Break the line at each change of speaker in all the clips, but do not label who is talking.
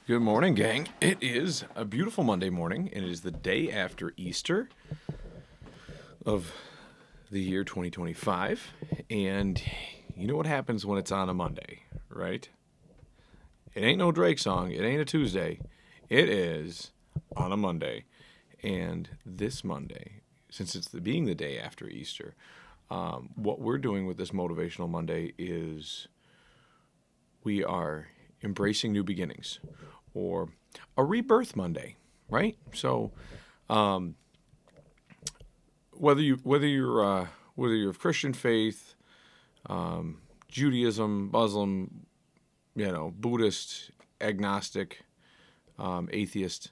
Good morning, gang. It is a beautiful Monday morning, and it is the day after Easter of the year 2025. And you know what happens when it's on a Monday, right? It ain't no Drake song. It ain't a Tuesday. It is on a Monday. And this Monday, since being the day after Easter, what we're doing with this Motivational Monday is we are embracing new beginnings, or a rebirth Monday, right? So whether you're of Christian faith, Judaism, Muslim, Buddhist, agnostic, atheist,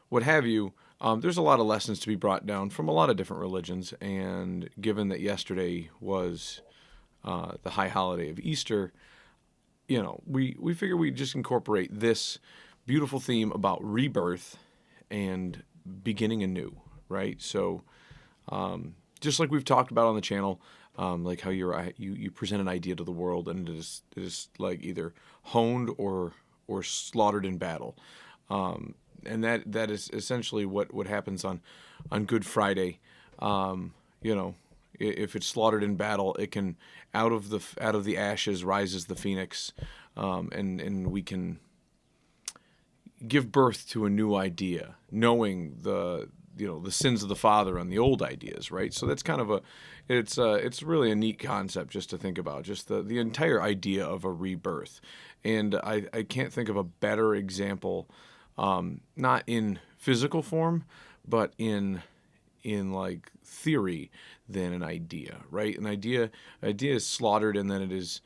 what have you, there's a lot of lessons to be brought down from a lot of different religions. And given that yesterday was the high holiday of Easter, we figure we just incorporate this beautiful theme about rebirth and beginning anew, right? So, just like we've talked about on the channel, like how you present an idea to the world, and it is like either honed or slaughtered in battle, and that is essentially what happens on Good Friday. If it's slaughtered in battle, it can out of the ashes rises the phoenix, and we can give birth to a new idea, knowing the sins of the father on the old ideas, right? So that's kind of it's really a neat concept just to think about, just the entire idea of a rebirth. And I can't think of a better example, not in physical form, but in like theory, than an idea, right? An idea is slaughtered, and then it is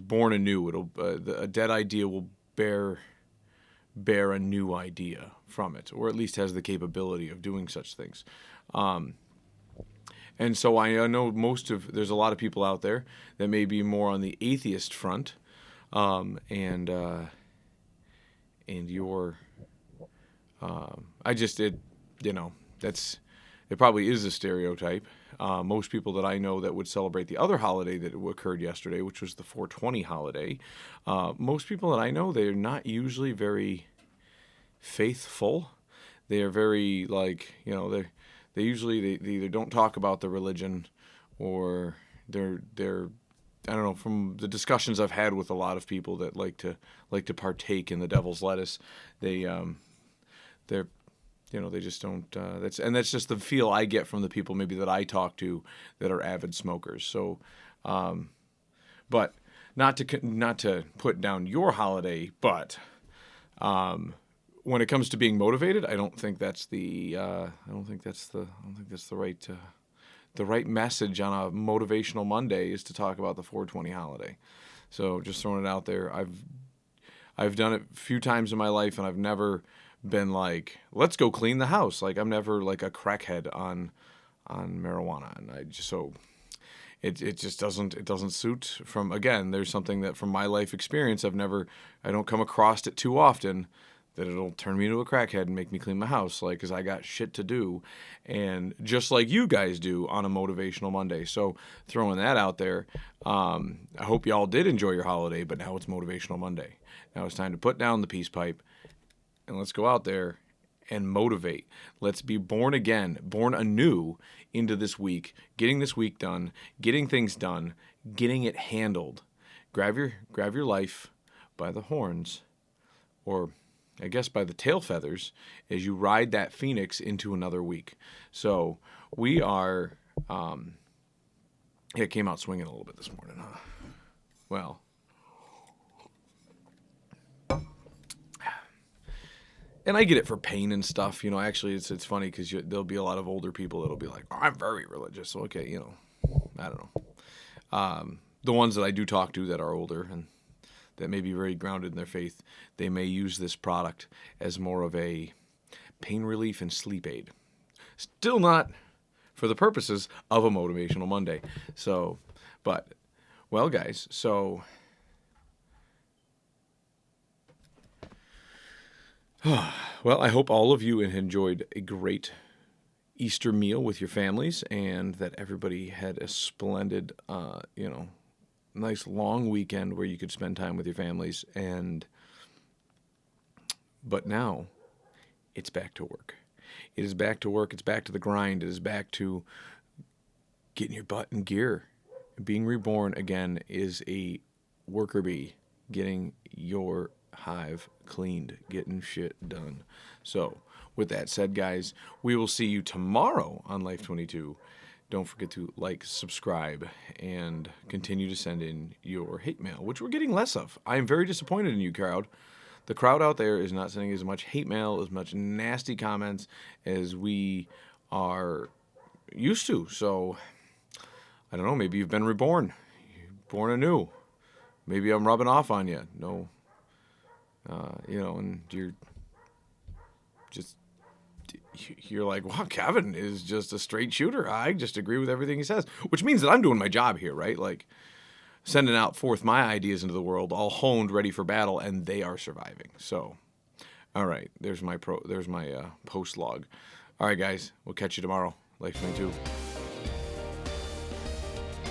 born anew. A dead idea will bear a new idea from it, or at least has the capability of doing such things. And so I know there's a lot of people out there that may be more on the atheist front, and you're, that's, it probably is a stereotype. Most people that I know that would celebrate the other holiday that occurred yesterday, which was the 420 holiday, most people that I know, they're not usually very faithful. They are very, they usually they either don't talk about the religion, or they're I don't know, from the discussions I've had with a lot of people that like to partake in the devil's lettuce, they're they just don't. That's just the feel I get from the people maybe that I talk to that are avid smokers. So, but not to put down your holiday, but when it comes to being motivated, I don't think that's the right message on a motivational Monday, is to talk about the 420 holiday. So just throwing it out there. I've done it a few times in my life, and I've never been like, let's go clean the house. Like, I'm never like a crackhead on marijuana, and it just doesn't suit. There's something that from my life experience I don't come across it too often, that it'll turn me into a crackhead and make me clean my house, like, because I got shit to do, and just like you guys do on a motivational Monday. So throwing that out there, I hope y'all did enjoy your holiday, but now it's motivational Monday. Now it's time to put down the peace pipe, and let's go out there and motivate. Let's be born again, born anew into this week, getting this week done, getting things done, getting it handled. Grab your life by the horns, or I guess by the tail feathers, as you ride that phoenix into another week. So we are, it came out swinging a little bit this morning, huh? Well, and I get it for pain and stuff. Actually, it's funny because there'll be a lot of older people that'll be like, oh, I'm very religious. So, okay, I don't know. The ones that I do talk to that are older and that may be very grounded in their faith, they may use this product as more of a pain relief and sleep aid. Still not for the purposes of a Motivational Monday. So, but, well, guys, so well, I hope all of you enjoyed a great Easter meal with your families, and that everybody had a splendid, nice long weekend where you could spend time with your families. And But now it's back to work. It is back to work. It's back to the grind. It is back to getting your butt in gear. Being reborn again is a worker bee, getting your hive cleaned, getting shit done. So, with that said, guys, we will see you tomorrow on Life22. Don't forget to like, subscribe, and continue to send in your hate mail, which we're getting less of. I am very disappointed in you, crowd. The crowd out there is not sending as much hate mail, as much nasty comments as we are used to. So, I don't know, maybe you've been reborn, born anew. Maybe I'm rubbing off on you. No, and you're like, wow, Kevin is just a straight shooter. I just agree with everything he says, which means that I'm doing my job here, right? Like sending out forth my ideas into the world, all honed, ready for battle, and they are surviving. So, all right, there's my post log. All right, guys, we'll catch you tomorrow. Life22.